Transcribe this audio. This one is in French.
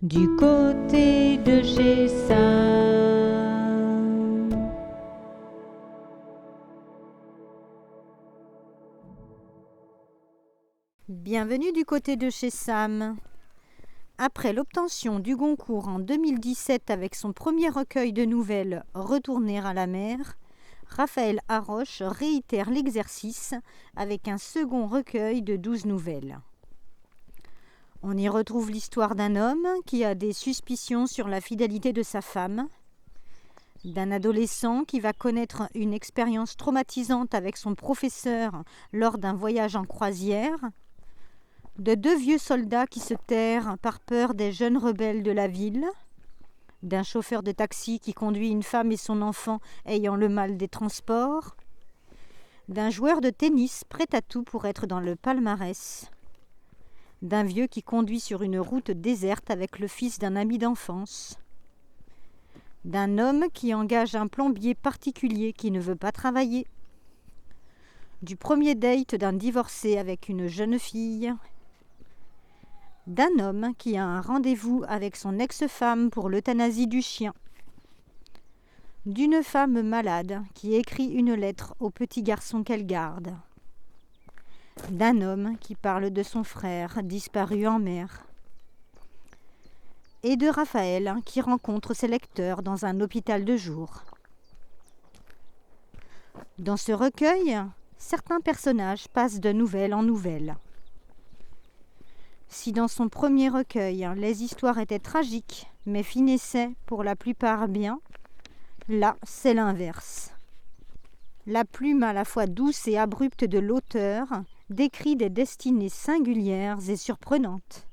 Du côté de chez Sam. Bienvenue du côté de chez Sam. Après l'obtention du Goncourt en 2017 avec son premier recueil de nouvelles « Retourner à la mer », Raphaël Haroche réitère l'exercice avec un second recueil de 12 nouvelles. On y retrouve l'histoire d'un homme qui a des suspicions sur la fidélité de sa femme, d'un adolescent qui va connaître une expérience traumatisante avec son professeur lors d'un voyage en croisière, de deux vieux soldats qui se terrent par peur des jeunes rebelles de la ville, d'un chauffeur de taxi qui conduit une femme et son enfant ayant le mal des transports, d'un joueur de tennis prêt à tout pour être dans le palmarès, d'un vieux qui conduit sur une route déserte avec le fils d'un ami d'enfance, d'un homme qui engage un plombier particulier qui ne veut pas travailler, du premier date d'un divorcé avec une jeune fille, d'un homme qui a un rendez-vous avec son ex-femme pour l'euthanasie du chien, d'une femme malade qui écrit une lettre au petit garçon qu'elle garde, d'un homme qui parle de son frère disparu en mer, et de Raphaël qui rencontre ses lecteurs dans un hôpital de jour. Dans ce recueil, certains personnages passent de nouvelle en nouvelle. Si dans son premier recueil, les histoires étaient tragiques, mais finissaient pour la plupart bien, là, c'est l'inverse. La plume à la fois douce et abrupte de l'auteur décrit des destinées singulières et surprenantes.